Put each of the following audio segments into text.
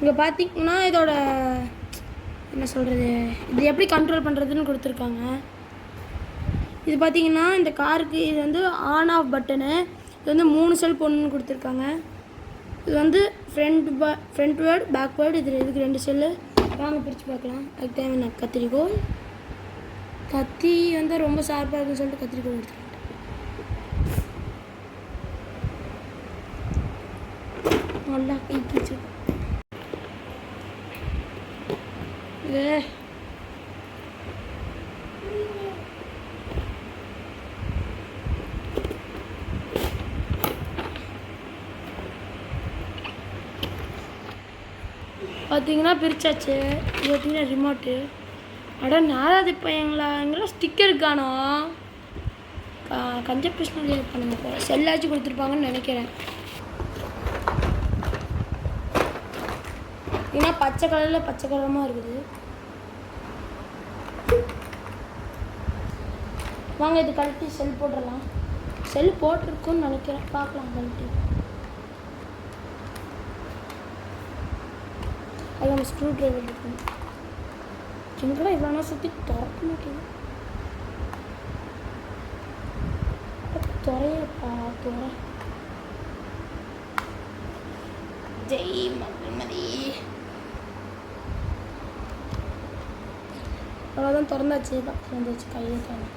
இங்கே பார்த்தீங்கன்னா இதோட என்ன சொல்கிறது, இது எப்படி கண்ட்ரோல் பண்ணுறதுன்னு கொடுத்துருக்காங்க. இது பார்த்தீங்கன்னா இந்த காருக்கு இது வந்து ஆன் ஆஃப் பட்டனு. இது வந்து 3 செல் போடணுன்னு கொடுத்துருக்காங்க. இது வந்து ஃப்ரண்ட் வேர்டு பேக்வேர்டு, இதுக்கு 2 செல்லு. வாங்க பிரித்து பார்க்கலாம். அதுக்கு தேவையான கத்திரிக்கோள். கத்தி வந்து ரொம்ப ஷார்ப்பாக இருக்குன்னு சொல்லிட்டு கத்திரிக்கோள் எடுத்துருக்கேன். நல்லா கை பிடிச்சிருக்கோம். இது பார்த்தீங்கன்னா பிரிச்சாச்சு. இது பார்த்தீங்கன்னா ரிமோட்டு. அட நாலாவது இப்போ எங்கெல்லாம் ஸ்டிக்கர் காணோம். கஞ்ச பிரச்சனை பண்ணுங்க போல. செல்லாச்சும் கொடுத்துருப்பாங்கன்னு நினைக்கிறேன். ஏன்னா பச்சை கலரமாக இருக்குது. வாங்க இது கழட்டி செல் போட்டுடலாம். செல் போட்டிருக்குன்னு நினைக்கிறேன். பார்க்கலாம் கழட்டி. அது நம்ம ஸ்க்ரூ ட்ரைவர் இருக்கணும். எங்கெல்லாம் இவ்வளோ நாள் சுற்றி திறக்க மாட்டேங்குது. துறையப்பா துறை. ஜெய் மகள்மதி. அவ்வளோதான் திறந்தாச்சு. பக்கத்தில் வந்துச்சு. கையில் தானே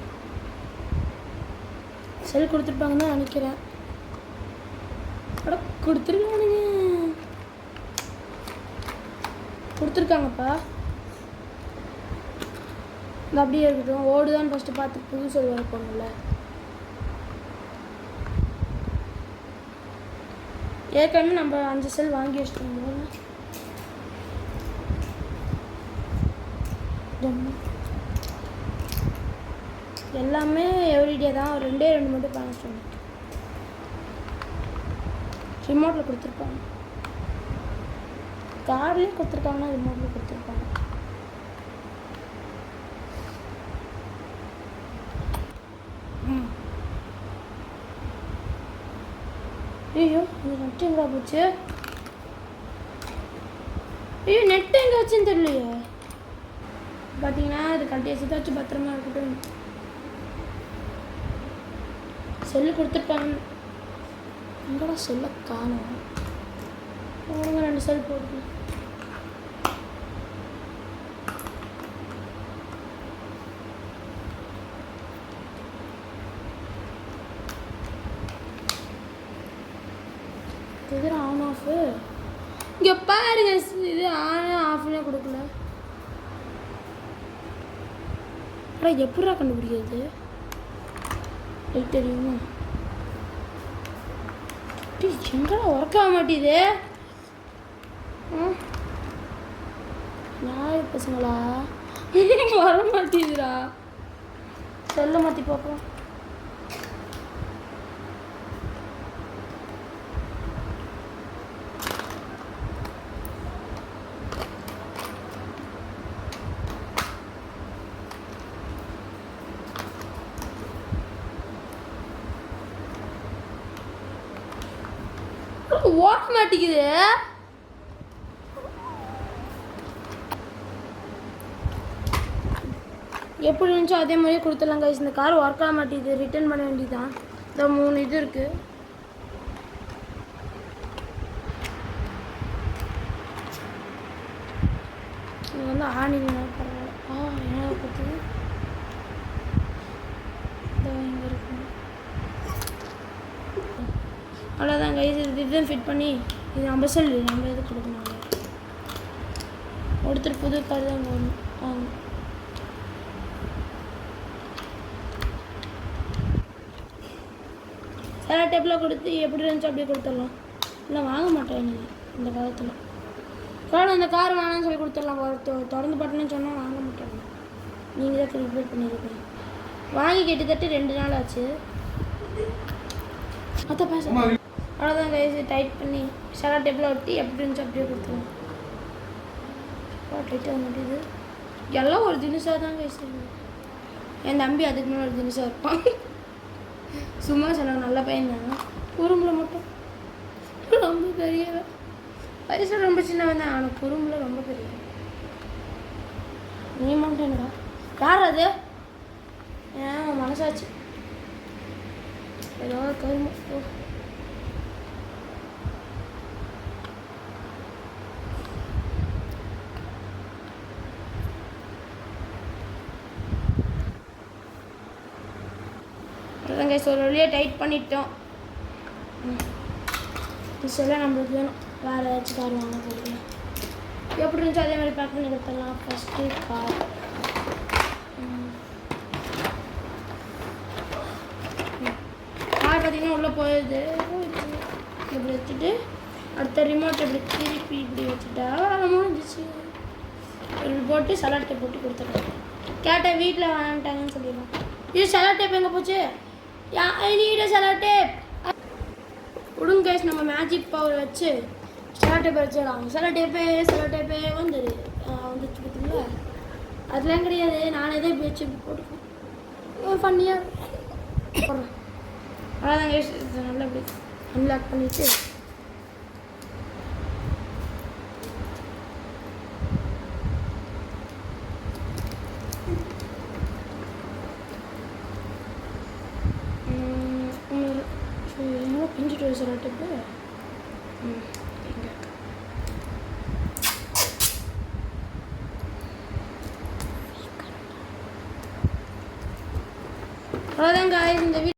செல் கொடுத்துருப்பாங்கன்னு தான் நினைக்கிறேன். கொடுத்துருக்காங்கப்பா. இந்த அப்படியே இருக்கட்டும். ஓடுதான்னு ஃபஸ்ட்டு பார்த்து புது செல் வர போகணும்ல. ஏற்கனவே நம்ம 5 செல் வாங்கி வச்சுட்டோம். எல்லாமே எவ்ரிடே தான். 2 மட்டும் காமிச்சிட்டோம். ரிமோட்டில் கொடுத்துருப்பாங்க. கார்லேயும் கொடுத்துருக்காங்கன்னா ரிமோட்டில் கொடுத்துருப்பாங்க. ஐயோ இது நெட் எங்கே போச்சு? ஐயோ நெட் எங்கே வச்சுன்னு தெரியலையே. பார்த்தீங்கன்னா இது கட்டிய வச்சு பத்திரமா இருக்கட்டும். செல்லு கொடுத்துருப்பாங்க. எங்கடா செல்ல காணும்? 2 செல் போட்டு இது ஆன் ஆஃப். இங்கே பாருங்க, இது ஆன் ஆஃப்னே கொடுக்கல. ஆனால் எப்படா கண்டுபிடிக்கிறது? லைட் தெரியுமா? எங்கடா ஒர்க் ஆக மாட்டேது? யாரு பசங்களா வர மாட்டேதுடா. செல்ல மாற்றி பார்ப்போம். ஓட மாட்டேங்குது. எப்படி இருந்துச்சோ அதே மாதிரியே கொடுத்துடலாம் கைஸ். இந்த கார் ஒர்க் ஆக மாட்டேங்குது. ரிட்டர்ன் பண்ண வேண்டியதுதான். இந்த 3 இது இருக்குது. இது வந்து ஆனினா பரவாயில்ல. என்ன பார்த்துது இங்கே இருக்கு. அவ்வளோதான் கைஸ். இது ரிட்டர்ன் ஃபிட் பண்ணி இது நம்ம செல் நம்ம இது கொடுக்கணும். ஒருத்தர் புது கார் தான் போகணும். சில டேப்பில் கொடுத்து எப்படி இருந்துச்சு அப்படியே கொடுத்துடலாம். இல்லை வாங்க மாட்டேன் நீங்கள் இந்த காலத்தில். காரணம் இந்த கார் வேணாம்னு சொல்லி கொடுத்துடலாம். திறந்து பட்டேன்னு சொன்னால் வாங்க மாட்டாங்க. நீங்கள் தான் ரிப்பேர் பண்ணியிருக்கீங்க. வாங்கி கிட்டத்தட்ட 2 நாள் ஆச்சு. மற்ற பேச அவ்வளோதான் கைஸ். டைட் பண்ணி சில டேப்பில் ஒட்டி எப்படி இருந்துச்சு அப்படியே கொடுத்துருவோம். டைட்டாக மாட்டேது. எல்லாம் ஒரு தினசாக தான் கைஸ். என் தம்பி அதுக்கு மேலே ஒரு தினசாக இருப்பான். சும்மா சொன்னாங்க நல்ல பையன் தானே. உரும்பில் மட்டும் ரொம்ப பெரிய வயசில் ரொம்ப சின்னவன் தான், ஆனால் குறும்பில் ரொம்ப பெரிய. நீ மாட்டேன்டா. யார் அது? ஏன் மனசாச்சு ஏதோ கரும. அதாங்க ஒரு வழியாக டைட் பண்ணிட்டோம். எல்லாம் நம்மளுக்கு வேணும், வேறு ஏதாச்சும் கார் வாங்க போடுங்க. எப்படி இருந்துச்சோ அதே மாதிரி பேக் பண்ணி கொடுத்துடலாம். ஃபஸ்ட்டு கார் பார்த்தீங்கன்னா உள்ளே போயிடுது. இப்படி வச்சுட்டு அடுத்த ரிமோட் இப்படி திருப்பி இப்படி வச்சுட்டா முடிஞ்சிச்சு. இப்படி போட்டு சலாட்டை போட்டு கொடுத்துருக்கேன். கேட்டேன் வீட்டில் வாங்கிட்டாங்கன்னு சொல்லிடலாம். இது செலோ டேப் எங்கே போச்சு? I need cello tape. விடுங்க கைஸ், நம்ம மேஜிக் பவர் வச்சு செலோ டேப்பை வச்சிடலாம். செலோ டேப்பே வந்துச்சு பார்த்தீங்களா? அதெல்லாம் கிடையாது, நானே தான் இப்படி வச்சு போட்டுக்கேன். ஃபன்னியாக போடுறேன். அவ்வளோதான் கைஸ், இதை நல்லா இப்படி அன்லாக் பண்ணிவிட்டு பிஞ்சிட்டு வர சொல்லிட்டு அவ்வளோதாங்க இந்த